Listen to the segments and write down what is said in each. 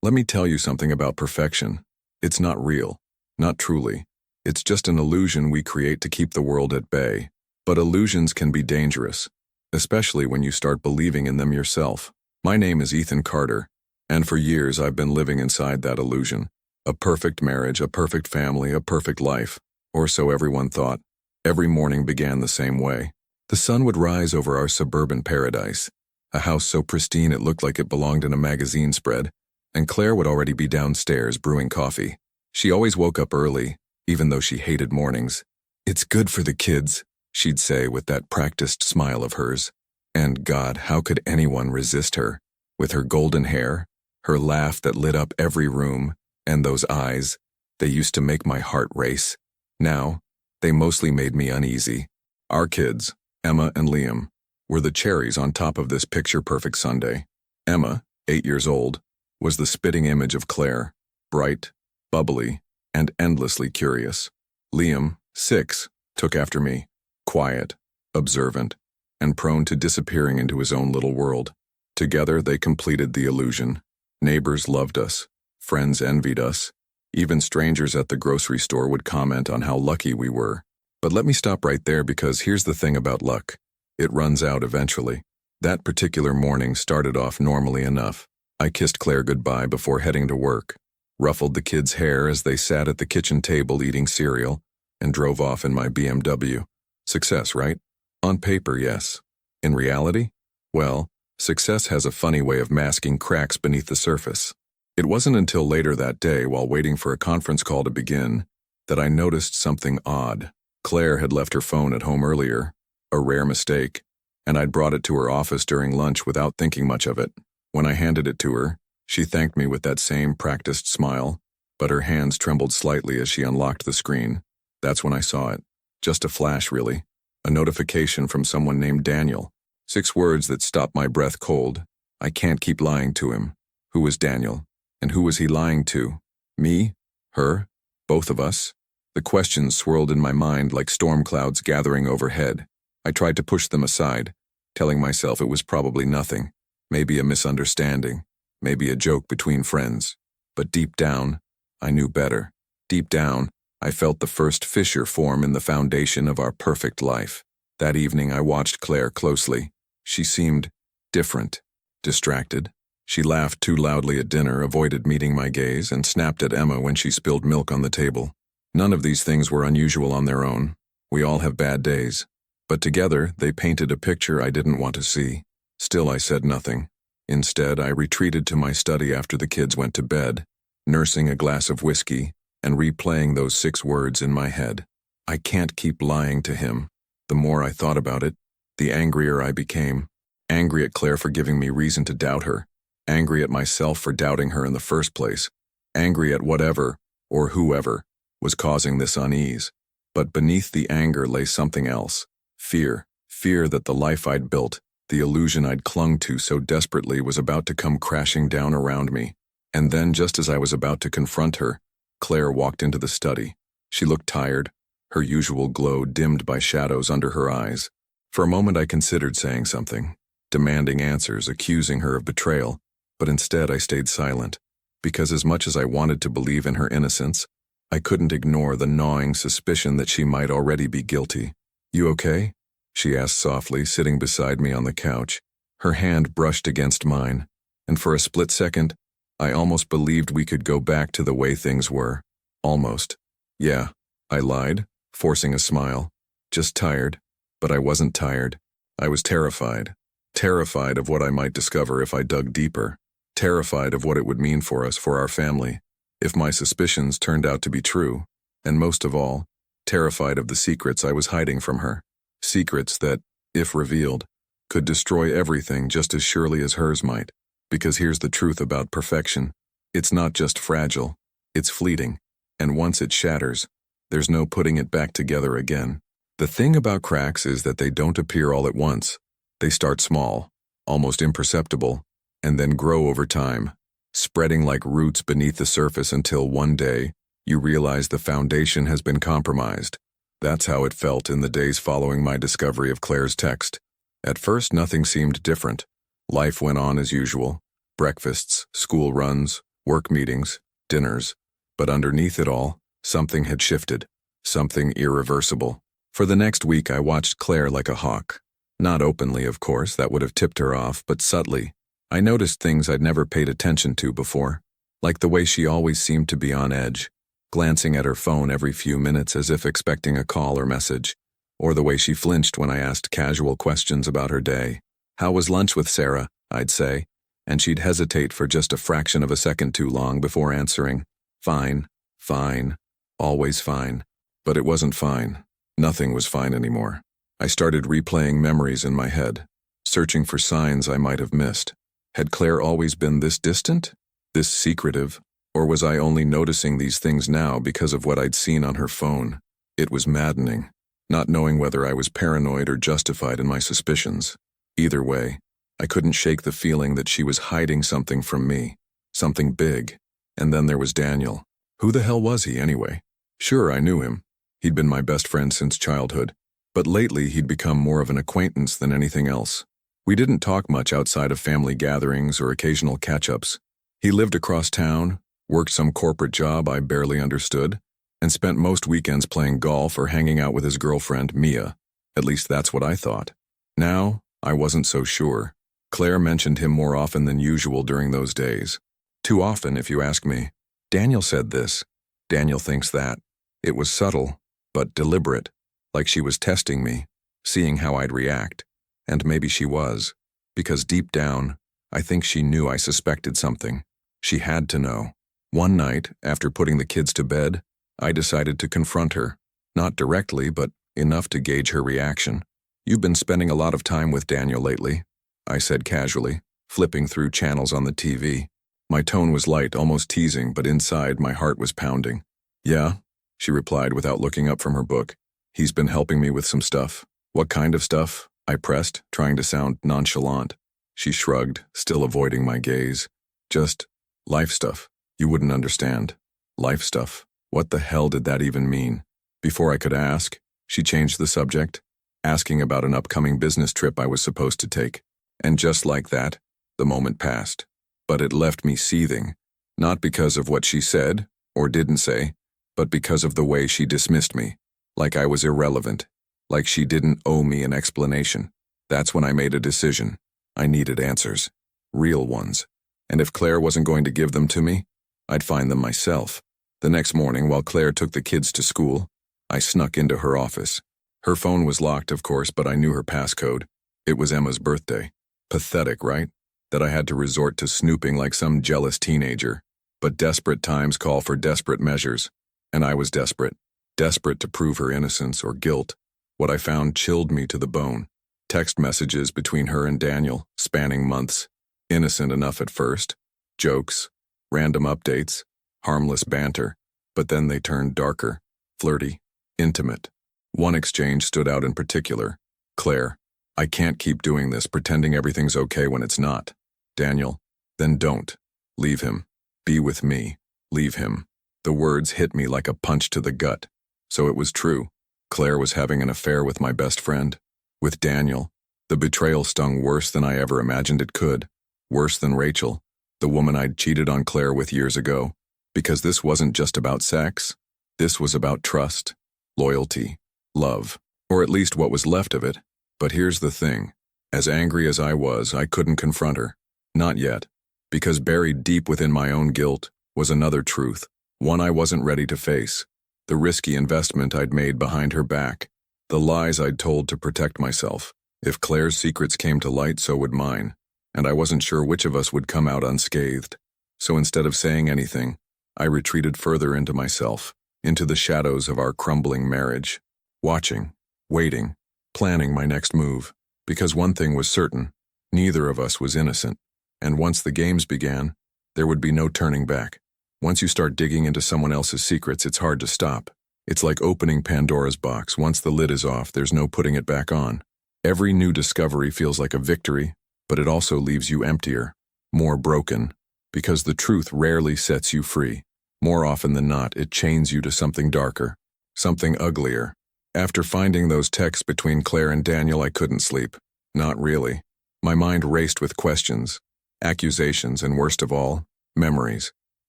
Let me tell you something about perfection. It's not real. Not truly. It's just an illusion we create to keep the world at bay. But illusions can be dangerous, especially when you start believing in them yourself. My name is Ethan Carter, and for years I've been living inside that illusion. A perfect marriage, a perfect family, a perfect life. Or so everyone thought. Every morning began the same way. The sun would rise over our suburban paradise, a house so pristine it looked like it belonged in a magazine spread, and Claire would already be downstairs brewing coffee. She always woke up early, even though she hated mornings. "It's good for the kids," she'd say with that practiced smile of hers. And God, how could anyone resist her? With her golden hair, her laugh that lit up every room, and those eyes, they used to make my heart race. Now, they mostly made me uneasy. Our kids, Emma and Liam, were the cherries on top of this picture-perfect Sunday. Emma, 8 years old, was the spitting image of Claire, bright, bubbly, and endlessly curious. Liam, 6, took after me, quiet, observant, and prone to disappearing into his own little world. Together they completed the illusion. Neighbors loved us, friends envied us, even strangers at the grocery store would comment on how lucky we were. But let me stop right there because here's the thing about luck. It runs out eventually. That particular morning started off normally enough. I kissed Claire goodbye before heading to work, ruffled the kids' hair as they sat at the kitchen table eating cereal, and drove off in my BMW. Success, right? On paper, yes. In reality? Well, success has a funny way of masking cracks beneath the surface. It wasn't until later that day, while waiting for a conference call to begin, that I noticed something odd. Claire had left her phone at home earlier, a rare mistake, and I'd brought it to her office during lunch without thinking much of it. When I handed it to her, she thanked me with that same practiced smile, but her hands trembled slightly as she unlocked the screen. That's when I saw it. Just a flash, really. A notification from someone named Daniel. 6 words that stopped my breath cold. I can't keep lying to him. Who was Daniel? And who was he lying to? Me? Her? Both of us? The questions swirled in my mind like storm clouds gathering overhead. I tried to push them aside, telling myself it was probably nothing. Maybe a misunderstanding, maybe a joke between friends. But deep down, I knew better. Deep down, I felt the first fissure form in the foundation of our perfect life. That evening I watched Claire closely. She seemed different, distracted. She laughed too loudly at dinner, avoided meeting my gaze, and snapped at Emma when she spilled milk on the table. None of these things were unusual on their own. We all have bad days. But together, they painted a picture I didn't want to see. Still, I said nothing. Instead, I retreated to my study after the kids went to bed, nursing a glass of whiskey and replaying those 6 words in my head. I can't keep lying to him. The more I thought about it, the angrier I became. Angry at Claire for giving me reason to doubt her. Angry at myself for doubting her in the first place. Angry at whatever, or whoever, was causing this unease. But beneath the anger lay something else. Fear. Fear that the life I'd built, the illusion I'd clung to so desperately, was about to come crashing down around me. And then, just as I was about to confront her, Claire walked into the study. She looked tired, her usual glow dimmed by shadows under her eyes. For a moment I considered saying something, demanding answers, accusing her of betrayal, but instead I stayed silent, because as much as I wanted to believe in her innocence, I couldn't ignore the gnawing suspicion that she might already be guilty. "You okay?" she asked softly, sitting beside me on the couch. Her hand brushed against mine, and for a split second, I almost believed we could go back to the way things were. Almost. "Yeah," I lied, forcing a smile. "Just tired." But I wasn't tired. I was terrified. Terrified of what I might discover if I dug deeper. Terrified of what it would mean for us, for our family, if my suspicions turned out to be true. And most of all, terrified of the secrets I was hiding from her. Secrets that, if revealed, could destroy everything just as surely as hers might. Because here's the truth about perfection. It's not just fragile, it's fleeting. And once it shatters, there's no putting it back together again. The thing about cracks is that they don't appear all at once. They start small, almost imperceptible, and then grow over time, spreading like roots beneath the surface until one day, you realize the foundation has been compromised. That's how it felt in the days following my discovery of Claire's text. At first, nothing seemed different. Life went on as usual. Breakfasts, school runs, work meetings, dinners, but underneath it all, something had shifted, something irreversible. For the next week I watched Claire like a hawk. Not openly, of course, that would have tipped her off, but subtly. I noticed things I'd never paid attention to before, like the way she always seemed to be on edge, glancing at her phone every few minutes as if expecting a call or message, or the way she flinched when I asked casual questions about her day. "How was lunch with Sarah?" I'd say, and she'd hesitate for just a fraction of a second too long before answering, "Fine, fine, always fine." But it wasn't fine. Nothing was fine anymore. I started replaying memories in my head, searching for signs I might have missed. Had Claire always been this distant, this secretive, or was I only noticing these things now because of what I'd seen on her phone? It was maddening, not knowing whether I was paranoid or justified in my suspicions. Either way, I couldn't shake the feeling that she was hiding something from me, something big. And then there was Daniel. Who the hell was he anyway? Sure, I knew him. He'd been my best friend since childhood, but lately he'd become more of an acquaintance than anything else. We didn't talk much outside of family gatherings or occasional catch-ups. He lived across town, worked some corporate job I barely understood, and spent most weekends playing golf or hanging out with his girlfriend, Mia. At least that's what I thought. Now, I wasn't so sure. Claire mentioned him more often than usual during those days. Too often, if you ask me. Daniel said this. Daniel thinks that. It was subtle, but deliberate, like she was testing me, seeing how I'd react. And maybe she was, because deep down, I think she knew I suspected something. She had to know. One night, after putting the kids to bed, I decided to confront her. Not directly, but enough to gauge her reaction. "You've been spending a lot of time with Daniel lately," I said casually, flipping through channels on the TV. My tone was light, almost teasing, but inside my heart was pounding. "Yeah," she replied without looking up from her book. "He's been helping me with some stuff." "What kind of stuff?" I pressed, trying to sound nonchalant. She shrugged, still avoiding my gaze. "Just life stuff. You wouldn't understand." Life stuff. What the hell did that even mean? Before I could ask, she changed the subject, asking about an upcoming business trip I was supposed to take. And just like that, the moment passed. But it left me seething, not because of what she said, or didn't say, but because of the way she dismissed me, like I was irrelevant, like she didn't owe me an explanation. That's when I made a decision. I needed answers. Real ones. And if Claire wasn't going to give them to me, I'd find them myself. The next morning, while Claire took the kids to school, I snuck into her office. Her phone was locked, of course, but I knew her passcode. It was Emma's birthday. Pathetic, right? That I had to resort to snooping like some jealous teenager. But desperate times call for desperate measures. And I was desperate. Desperate to prove her innocence or guilt. What I found chilled me to the bone. Text messages between her and Daniel, spanning months. Innocent enough at first. Jokes. Random updates. Harmless banter. But then they turned darker. Flirty. Intimate. One exchange stood out in particular. "Claire, I can't keep doing this, pretending everything's okay when it's not." "Daniel, then don't. Leave him. Be with me. Leave him." The words hit me like a punch to the gut. So it was true. Claire was having an affair with my best friend. With Daniel. The betrayal stung worse than I ever imagined it could. Worse than Rachel, the woman I'd cheated on Claire with years ago. Because this wasn't just about sex. This was about trust, loyalty, love, or at least what was left of it. But here's the thing. As angry as I was, I couldn't confront her. Not yet. Because buried deep within my own guilt was another truth, one I wasn't ready to face. The risky investment I'd made behind her back. The lies I'd told to protect myself. If Claire's secrets came to light, so would mine. And I wasn't sure which of us would come out unscathed. So instead of saying anything, I retreated further into myself, into the shadows of our crumbling marriage. Watching, waiting, planning my next move. Because one thing was certain, neither of us was innocent. And once the games began, there would be no turning back. Once you start digging into someone else's secrets, it's hard to stop. It's like opening Pandora's box. Once the lid is off, there's no putting it back on. Every new discovery feels like a victory, but it also leaves you emptier, more broken, because the truth rarely sets you free. More often than not, it chains you to something darker, something uglier. After finding those texts between Claire and Daniel, I couldn't sleep. Not really. My mind raced with questions, accusations, and worst of all, memories.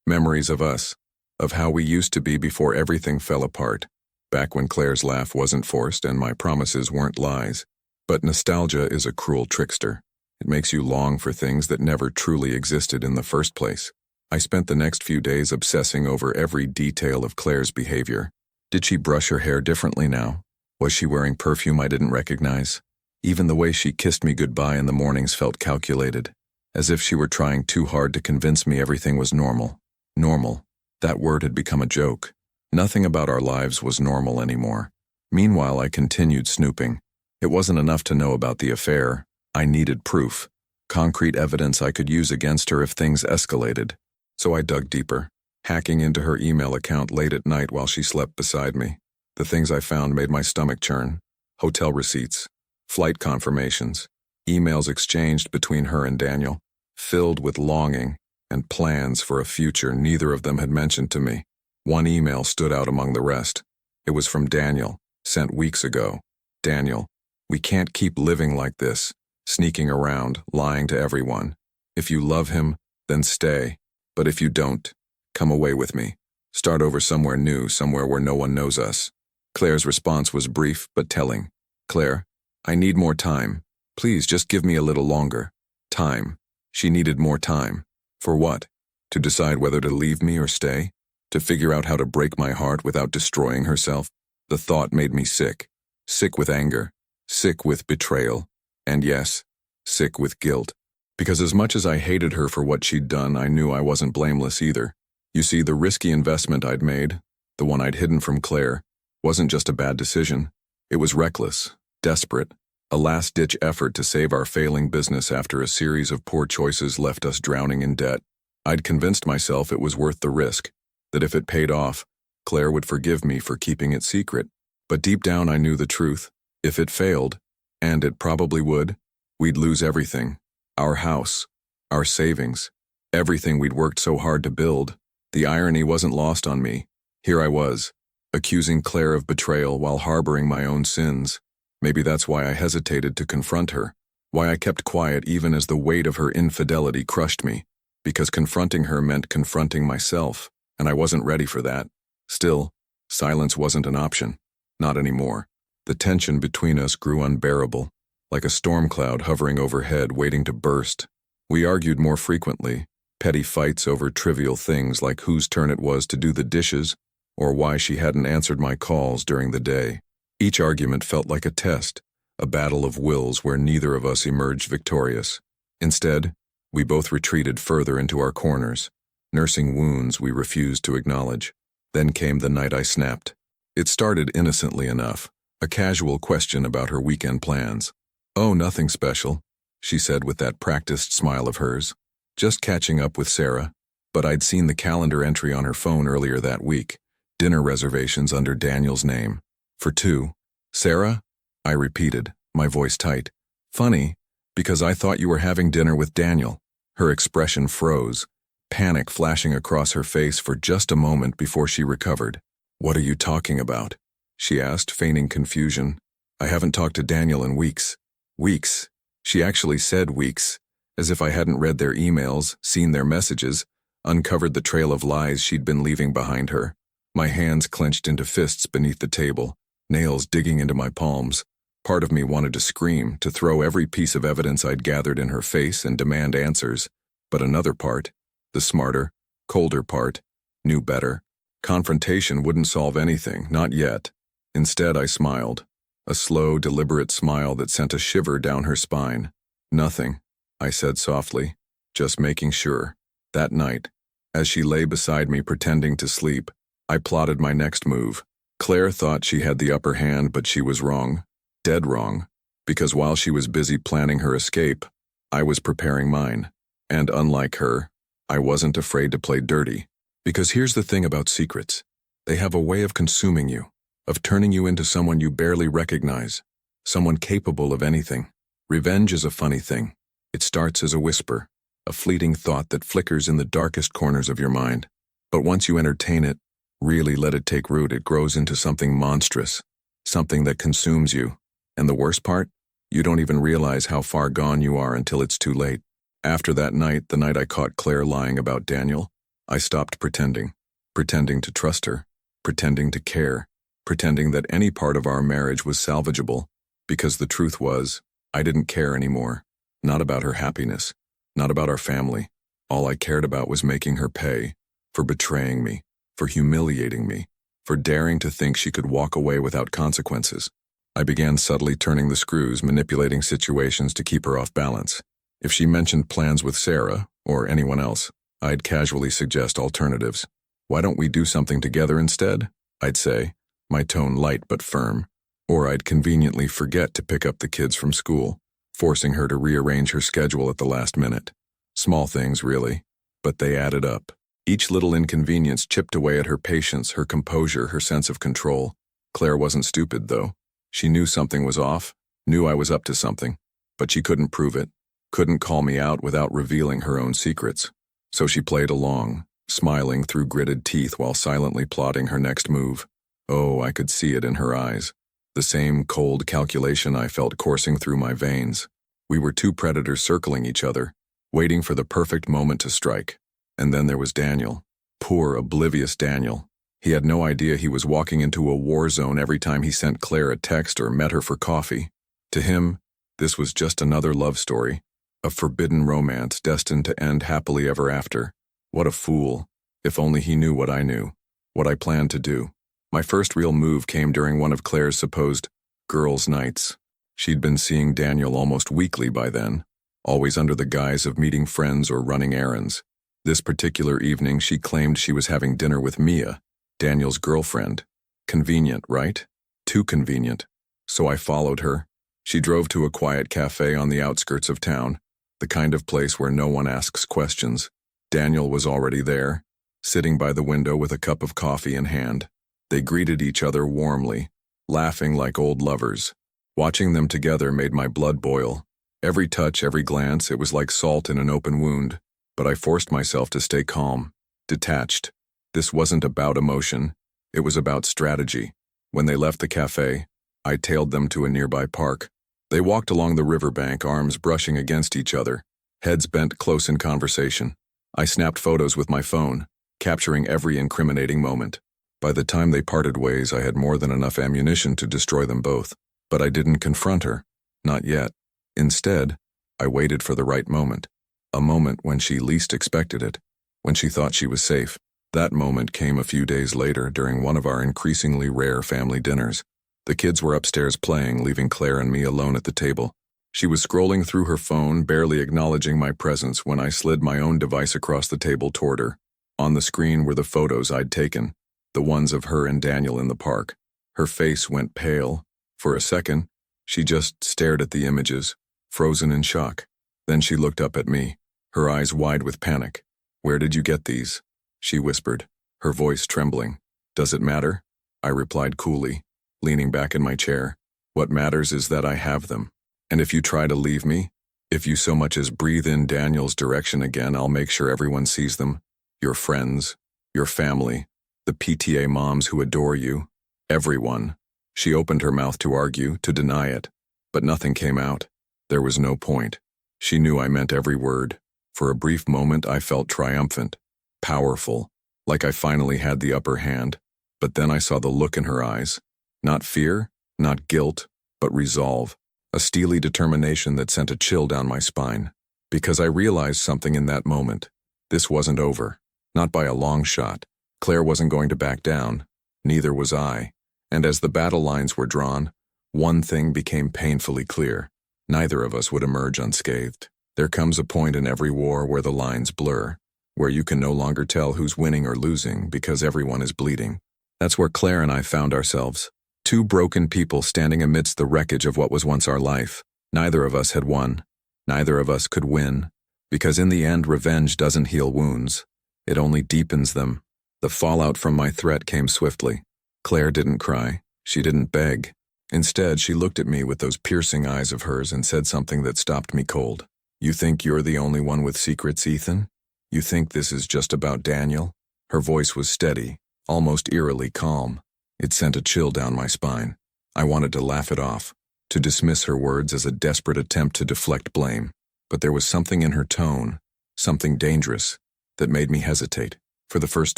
Memories of us, of how we used to be before everything fell apart, back when Claire's laugh wasn't forced and my promises weren't lies. But nostalgia is a cruel trickster. It makes you long for things that never truly existed in the first place. I spent the next few days obsessing over every detail of Claire's behavior. Did she brush her hair differently now? Was she wearing perfume I didn't recognize? Even the way she kissed me goodbye in the mornings felt calculated, as if she were trying too hard to convince me everything was normal. Normal. That word had become a joke. Nothing about our lives was normal anymore. Meanwhile, I continued snooping. It wasn't enough to know about the affair. I needed proof. Concrete evidence I could use against her if things escalated. So I dug deeper, hacking into her email account late at night while she slept beside me. The things I found made my stomach churn. Hotel receipts, flight confirmations, emails exchanged between her and Daniel, filled with longing and plans for a future neither of them had mentioned to me. One email stood out among the rest. It was from Daniel, sent weeks ago. Daniel, we can't keep living like this, sneaking around, lying to everyone. If you love him, then stay. But if you don't, come away with me. Start over somewhere new, somewhere where no one knows us. Claire's response was brief but telling. Claire, I need more time. Please just give me a little longer. Time. She needed more time. For what? To decide whether to leave me or stay? To figure out how to break my heart without destroying herself? The thought made me sick. Sick with anger. Sick with betrayal. And yes, sick with guilt. Because as much as I hated her for what she'd done, I knew I wasn't blameless either. You see, the risky investment I'd made, the one I'd hidden from Claire, wasn't just a bad decision. It was reckless, desperate, a last-ditch effort to save our failing business after a series of poor choices left us drowning in debt. I'd convinced myself it was worth the risk, that if it paid off, Claire would forgive me for keeping it secret. But deep down I knew the truth. If it failed, and it probably would, we'd lose everything. Our house, our savings, everything we'd worked so hard to build. The irony wasn't lost on me. Here I was, accusing Claire of betrayal while harboring my own sins. Maybe that's why I hesitated to confront her, why I kept quiet even as the weight of her infidelity crushed me, because confronting her meant confronting myself, and I wasn't ready for that. Still, silence wasn't an option. Not anymore. The tension between us grew unbearable, like a storm cloud hovering overhead waiting to burst. We argued more frequently, petty fights over trivial things like whose turn it was to do the dishes or why she hadn't answered my calls during the day. Each argument felt like a test, a battle of wills where neither of us emerged victorious. Instead, we both retreated further into our corners, nursing wounds we refused to acknowledge. Then came the night I snapped. It started innocently enough, a casual question about her weekend plans. Oh, nothing special, she said with that practiced smile of hers. Just catching up with Sarah. But I'd seen the calendar entry on her phone earlier that week. Dinner reservations under Daniel's name. For two. Sarah? I repeated, my voice tight. Funny, because I thought you were having dinner with Daniel. Her expression froze, panic flashing across her face for just a moment before she recovered. What are you talking about? She asked, feigning confusion. I haven't talked to Daniel in weeks. Weeks. She actually said weeks, as if I hadn't read their emails, seen their messages, uncovered the trail of lies she'd been leaving behind her. My hands clenched into fists beneath the table, nails digging into my palms. Part of me wanted to scream, to throw every piece of evidence I'd gathered in her face and demand answers. But another part, the smarter, colder part, knew better. Confrontation wouldn't solve anything, not yet. Instead, I smiled. A slow, deliberate smile that sent a shiver down her spine. Nothing, I said softly, just making sure. That night, as she lay beside me pretending to sleep, I plotted my next move. Claire thought she had the upper hand, but she was wrong. Dead wrong. Because while she was busy planning her escape, I was preparing mine. And unlike her, I wasn't afraid to play dirty. Because here's the thing about secrets. They have a way of consuming you, of turning you into someone you barely recognize, someone capable of anything. Revenge is a funny thing. It starts as a whisper, a fleeting thought that flickers in the darkest corners of your mind. But once you entertain it, really let it take root, it grows into something monstrous, something that consumes you. And the worst part? You don't even realize how far gone you are until it's too late. After that night, the night I caught Claire lying about Daniel, I stopped pretending to trust her, pretending to care, pretending that any part of our marriage was salvageable, because the truth was, I didn't care anymore. Not about her happiness, not about our family. All I cared about was making her pay for betraying me, for humiliating me, for daring to think she could walk away without consequences. I began subtly turning the screws, manipulating situations to keep her off balance. If she mentioned plans with Sarah, or anyone else, I'd casually suggest alternatives. Why don't we do something together instead? I'd say, my tone light but firm. Or I'd conveniently forget to pick up the kids from school, forcing her to rearrange her schedule at the last minute. Small things, really, but they added up. Each little inconvenience chipped away at her patience, her composure, her sense of control. Claire wasn't stupid, though. She knew something was off, knew I was up to something, but she couldn't prove it, couldn't call me out without revealing her own secrets. So she played along, smiling through gritted teeth while silently plotting her next move. Oh, I could see it in her eyes. The same cold calculation I felt coursing through my veins. We were two predators circling each other, waiting for the perfect moment to strike. And then there was Daniel. Poor, oblivious Daniel. He had no idea he was walking into a war zone every time he sent Claire a text or met her for coffee. To him, this was just another love story, a forbidden romance destined to end happily ever after. What a fool. If only he knew what I knew, what I planned to do. My first real move came during one of Claire's supposed girls' nights. She'd been seeing Daniel almost weekly by then, always under the guise of meeting friends or running errands. This particular evening, she claimed she was having dinner with Mia, Daniel's girlfriend. Convenient, right? Too convenient. So I followed her. She drove to a quiet cafe on the outskirts of town, the kind of place where no one asks questions. Daniel was already there, sitting by the window with a cup of coffee in hand. They greeted each other warmly, laughing like old lovers. Watching them together made my blood boil. Every touch, every glance, it was like salt in an open wound. But I forced myself to stay calm, detached. This wasn't about emotion. It was about strategy. When they left the cafe, I tailed them to a nearby park. They walked along the riverbank, arms brushing against each other, heads bent close in conversation. I snapped photos with my phone, capturing every incriminating moment. By the time they parted ways, I had more than enough ammunition to destroy them both. But I didn't confront her. Not yet. Instead, I waited for the right moment. A moment when she least expected it, when she thought she was safe. That moment came a few days later during one of our increasingly rare family dinners. The kids were upstairs playing, leaving Claire and me alone at the table. She was scrolling through her phone, barely acknowledging my presence when I slid my own device across the table toward her. On the screen were the photos I'd taken, the ones of her and Daniel in the park. Her face went pale. For a second, she just stared at the images, frozen in shock. Then she looked up at me, her eyes wide with panic. "Where did you get these?" she whispered, her voice trembling. "Does it matter?" I replied coolly, leaning back in my chair. "What matters is that I have them. And if you try to leave me, if you so much as breathe in Daniel's direction again, I'll make sure everyone sees them. Your friends, your family, the PTA moms who adore you, everyone." She opened her mouth to argue, to deny it, but nothing came out. There was no point. She knew I meant every word. For a brief moment, I felt triumphant, powerful, like I finally had the upper hand. But then I saw the look in her eyes. Not fear, not guilt, but resolve. A steely determination that sent a chill down my spine. Because I realized something in that moment. This wasn't over. Not by a long shot. Claire wasn't going to back down. Neither was I. And as the battle lines were drawn, one thing became painfully clear. Neither of us would emerge unscathed. There comes a point in every war where the lines blur, where you can no longer tell who's winning or losing because everyone is bleeding. That's where Claire and I found ourselves. Two broken people standing amidst the wreckage of what was once our life. Neither of us had won. Neither of us could win. Because in the end, revenge doesn't heal wounds. It only deepens them. The fallout from my threat came swiftly. Claire didn't cry. She didn't beg. Instead, she looked at me with those piercing eyes of hers and said something that stopped me cold. "You think you're the only one with secrets, Ethan? You think this is just about Daniel?" Her voice was steady, almost eerily calm. It sent a chill down my spine. I wanted to laugh it off, to dismiss her words as a desperate attempt to deflect blame. But there was something in her tone, something dangerous, that made me hesitate. For the first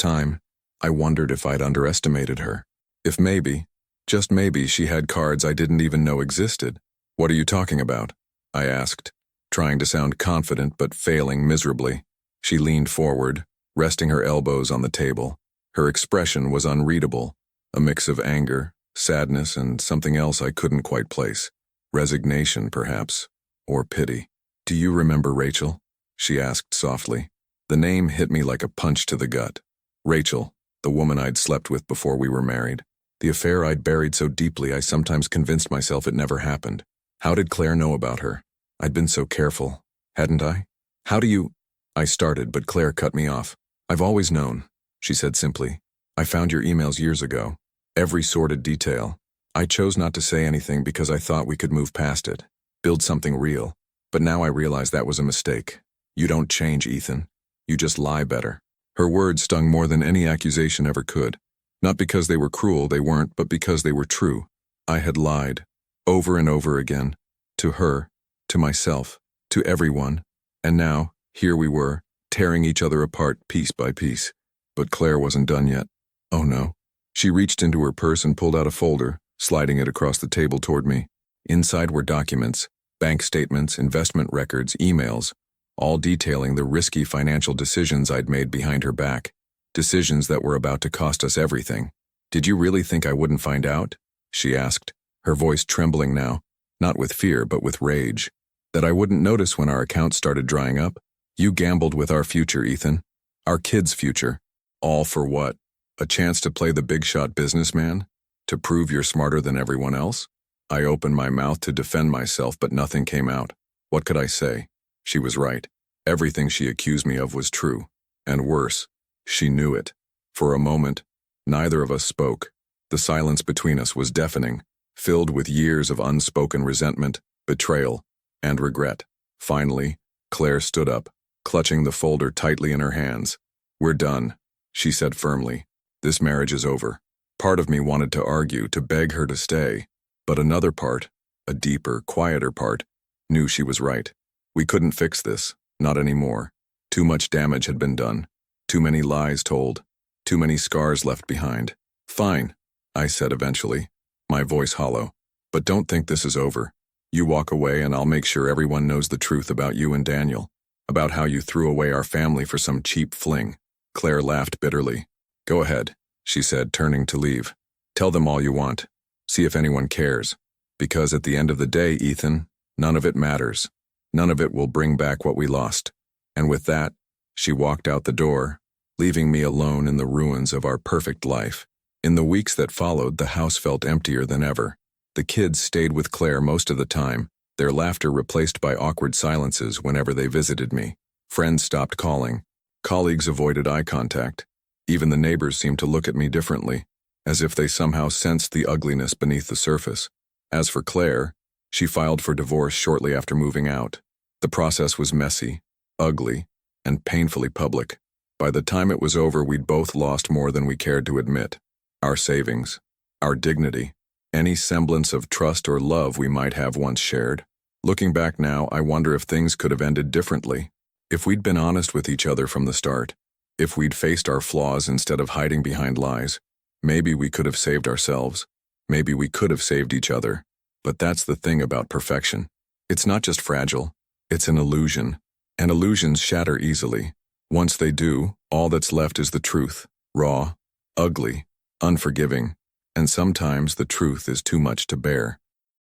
time, I wondered if I'd underestimated her. If maybe, just maybe, she had cards I didn't even know existed. "What are you talking about?" I asked, trying to sound confident but failing miserably. She leaned forward, resting her elbows on the table. Her expression was unreadable, a mix of anger, sadness, and something else I couldn't quite place. Resignation, perhaps, or pity. "Do you remember Rachel?" she asked softly. The name hit me like a punch to the gut. Rachel, the woman I'd slept with before we were married. The affair I'd buried so deeply I sometimes convinced myself it never happened. How did Claire know about her? I'd been so careful, hadn't I? "How do you—" I started, but Claire cut me off. "I've always known," she said simply. "I found your emails years ago. Every sordid detail. I chose not to say anything because I thought we could move past it, build something real. But now I realize that was a mistake. You don't change, Ethan. You just lie better." Her words stung more than any accusation ever could. Not because they were cruel, they weren't, but because they were true. I had lied, over and over again, to her, to myself, to everyone. And now, here we were, tearing each other apart piece by piece. But Claire wasn't done yet. Oh no. She reached into her purse and pulled out a folder, sliding it across the table toward me. Inside were documents, bank statements, investment records, emails, all detailing the risky financial decisions I'd made behind her back. Decisions that were about to cost us everything. "Did you really think I wouldn't find out?" she asked, her voice trembling now, not with fear but with rage. "That I wouldn't notice when our accounts started drying up? You gambled with our future, Ethan. Our kids' future. All for what? A chance to play the big-shot businessman? To prove you're smarter than everyone else?" I opened my mouth to defend myself, but nothing came out. What could I say? She was right. Everything she accused me of was true. And worse, she knew it. For a moment, neither of us spoke. The silence between us was deafening, filled with years of unspoken resentment, betrayal, and regret. Finally, Claire stood up, clutching the folder tightly in her hands. "We're done," she said firmly. "This marriage is over." Part of me wanted to argue, to beg her to stay, but another part, a deeper, quieter part, knew she was right. We couldn't fix this, not anymore. Too much damage had been done, too many lies told, too many scars left behind. "Fine," I said eventually, my voice hollow. "But don't think this is over. You walk away and I'll make sure everyone knows the truth about you and Daniel, about how you threw away our family for some cheap fling." Claire laughed bitterly. "Go ahead," she said, turning to leave. "Tell them all you want. See if anyone cares. Because at the end of the day, Ethan, none of it matters. None of it will bring back what we lost." And with that, she walked out the door, leaving me alone in the ruins of our perfect life. In the weeks that followed, the house felt emptier than ever. The kids stayed with Claire most of the time, their laughter replaced by awkward silences whenever they visited me. Friends stopped calling. Colleagues avoided eye contact. Even the neighbors seemed to look at me differently, as if they somehow sensed the ugliness beneath the surface. As for Claire, she filed for divorce shortly after moving out. The process was messy, ugly, and painfully public. By the time it was over, we'd both lost more than we cared to admit. Our savings, our dignity, any semblance of trust or love we might have once shared. Looking back now, I wonder if things could have ended differently. If we'd been honest with each other from the start. If we'd faced our flaws instead of hiding behind lies. Maybe we could have saved ourselves. Maybe we could have saved each other. But that's the thing about perfection. It's not just fragile, it's an illusion. And illusions shatter easily. Once they do, all that's left is the truth. Raw, ugly, unforgiving. And sometimes the truth is too much to bear.